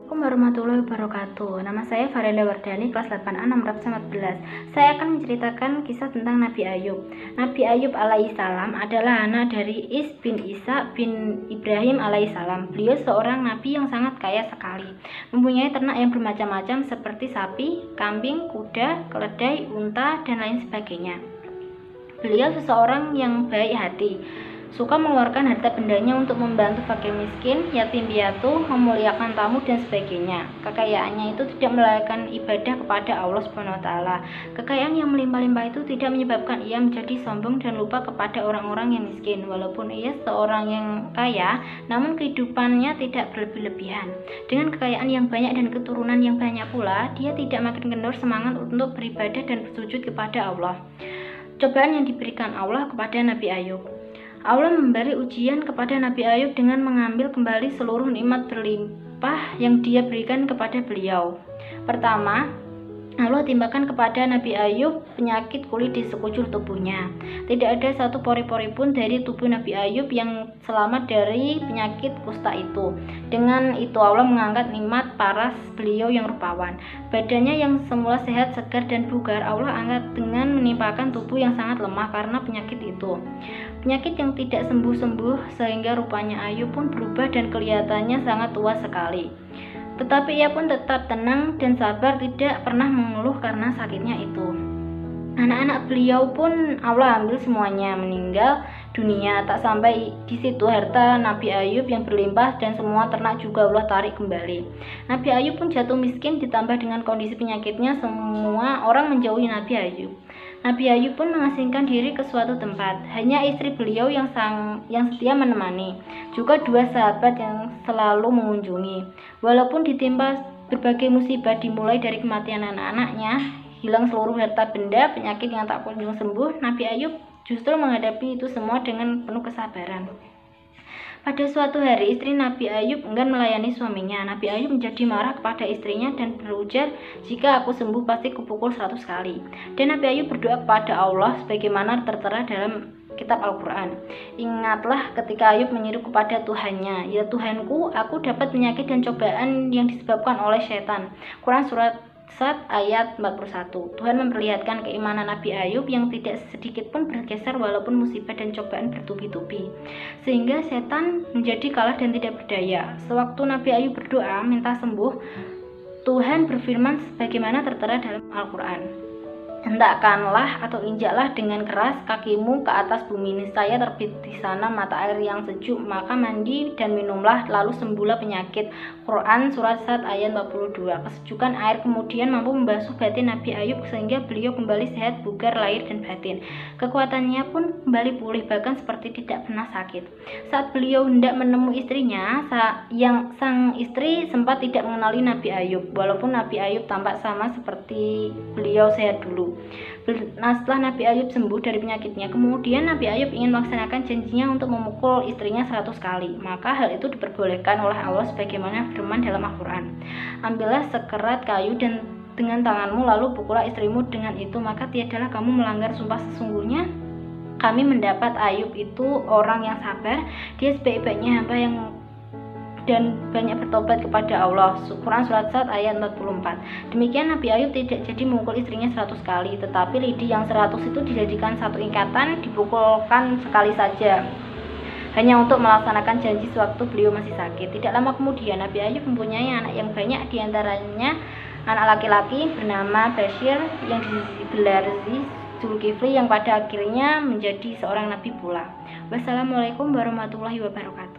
Assalamualaikum warahmatullahi wabarakatuh. Nama saya Farida Wardani, kelas 8A nomor 14. Saya akan menceritakan kisah tentang Nabi Ayub. Nabi Ayub alaihissalam adalah anak dari Is bin Isa bin Ibrahim alaihissalam. Beliau seorang nabi yang sangat kaya sekali, mempunyai ternak yang bermacam-macam seperti sapi, kambing, kuda, keledai, unta, dan lain sebagainya. Beliau seseorang yang baik hati, suka mengeluarkan harta bendanya untuk membantu fakir miskin, yatim piatu, memuliakan tamu, dan sebagainya. Kekayaannya itu tidak melahirkan ibadah kepada Allah SWT. Kekayaan yang melimpah-limpah itu tidak menyebabkan ia menjadi sombong dan lupa kepada orang-orang yang miskin. Walaupun ia seorang yang kaya, namun kehidupannya tidak berlebih-lebihan. Dengan kekayaan yang banyak dan keturunan yang banyak pula, dia tidak makin kendor semangat untuk beribadah dan bersujud kepada Allah. Cobaan yang diberikan Allah kepada Nabi Ayub. Allah memberi ujian kepada Nabi Ayub dengan mengambil kembali seluruh nikmat berlimpah yang dia berikan kepada beliau. Pertama, Allah timpakan kepada Nabi Ayub penyakit kulit di sekujur tubuhnya. Tidak ada satu pori-pori pun dari tubuh Nabi Ayub yang selamat dari penyakit kusta itu. Dengan itu Allah mengangkat nikmat paras beliau yang rupawan. Badannya yang semula sehat, segar, dan bugar Allah angkat dengan menimpakan tubuh yang sangat lemah karena penyakit itu. Penyakit yang tidak sembuh-sembuh sehingga rupanya Ayub pun berubah dan kelihatannya sangat tua sekali. Tetapi ia pun tetap tenang dan sabar, tidak pernah mengeluh karena sakitnya itu. Anak-anak beliau pun Allah ambil semuanya, meninggal dunia. Tak sampai di situ, harta Nabi Ayub yang berlimpah dan semua ternak juga Allah tarik kembali. Nabi Ayub pun jatuh miskin, ditambah dengan kondisi penyakitnya, semua orang menjauhi Nabi Ayub. Nabi Ayub pun mengasingkan diri ke suatu tempat. Hanya istri beliau yang setia menemani, juga dua sahabat yang selalu mengunjungi. Walaupun ditimpa berbagai musibah, dimulai dari kematian anak-anaknya, hilang seluruh harta benda, penyakit yang tak kunjung sembuh, Nabi Ayub justru menghadapi itu semua dengan penuh kesabaran. Pada suatu hari, istri Nabi Ayub enggan melayani suaminya. Nabi Ayub menjadi marah kepada istrinya dan berujar, "Jika aku sembuh pasti kupukul 100 kali." Dan Nabi Ayub berdoa kepada Allah sebagaimana tertera dalam kitab Al-Quran. Ingatlah ketika Ayub menyeru kepada Tuhannya, "Ya Tuhanku, aku dapat penyakit dan cobaan yang disebabkan oleh setan." Quran Surat Sad ayat 41. Tuhan memperlihatkan keimanan Nabi Ayub yang tidak sedikit pun bergeser walaupun musibah dan cobaan bertubi-tubi, sehingga setan menjadi kalah dan tidak berdaya. Sewaktu Nabi Ayub berdoa minta sembuh, Tuhan berfirman sebagaimana tertera dalam Al-Quran, "Hentakkanlah atau injaklah dengan keras kakimu ke atas bumi, niscaya terbit di sana mata air yang sejuk, maka mandi dan minumlah, lalu sembuhlah penyakit." Quran Surat Sad ayat 42. Kesejukan air kemudian mampu membasuh batin Nabi Ayub sehingga beliau kembali sehat, bugar lahir dan batin. Kekuatannya pun kembali pulih, bahkan seperti tidak pernah sakit. Saat beliau hendak menemui istrinya, sang istri sempat tidak mengenali Nabi Ayub, walaupun Nabi Ayub tampak sama seperti beliau sehat dulu. Nah, setelah Nabi Ayub sembuh dari penyakitnya, kemudian Nabi Ayub ingin melaksanakan janjinya untuk memukul istrinya 100 kali. Maka hal itu diperbolehkan oleh Allah sebagaimana firman dalam Al-Quran, "Ambillah sekerat kayu dan dengan tanganmu lalu pukullah istrimu dengan itu, maka tiadalah kamu melanggar sumpah. Sesungguhnya kami mendapat Ayub itu orang yang sabar, dia sebaik-baiknya hamba yang dan banyak bertobat kepada Allah." Quran Surat Sad ayat 44. Demikian Nabi Ayub tidak jadi memukul istrinya 100 kali, tetapi lidi yang 100 itu dijadikan satu ikatan, dipukulkan sekali saja, hanya untuk melaksanakan janji sewaktu beliau masih sakit. Tidak lama kemudian Nabi Ayub mempunyai anak yang banyak, diantaranya anak laki-laki bernama Bashir yang digelar Zulkifli yang pada akhirnya menjadi seorang nabi pula. Wassalamualaikum warahmatullahi wabarakatuh.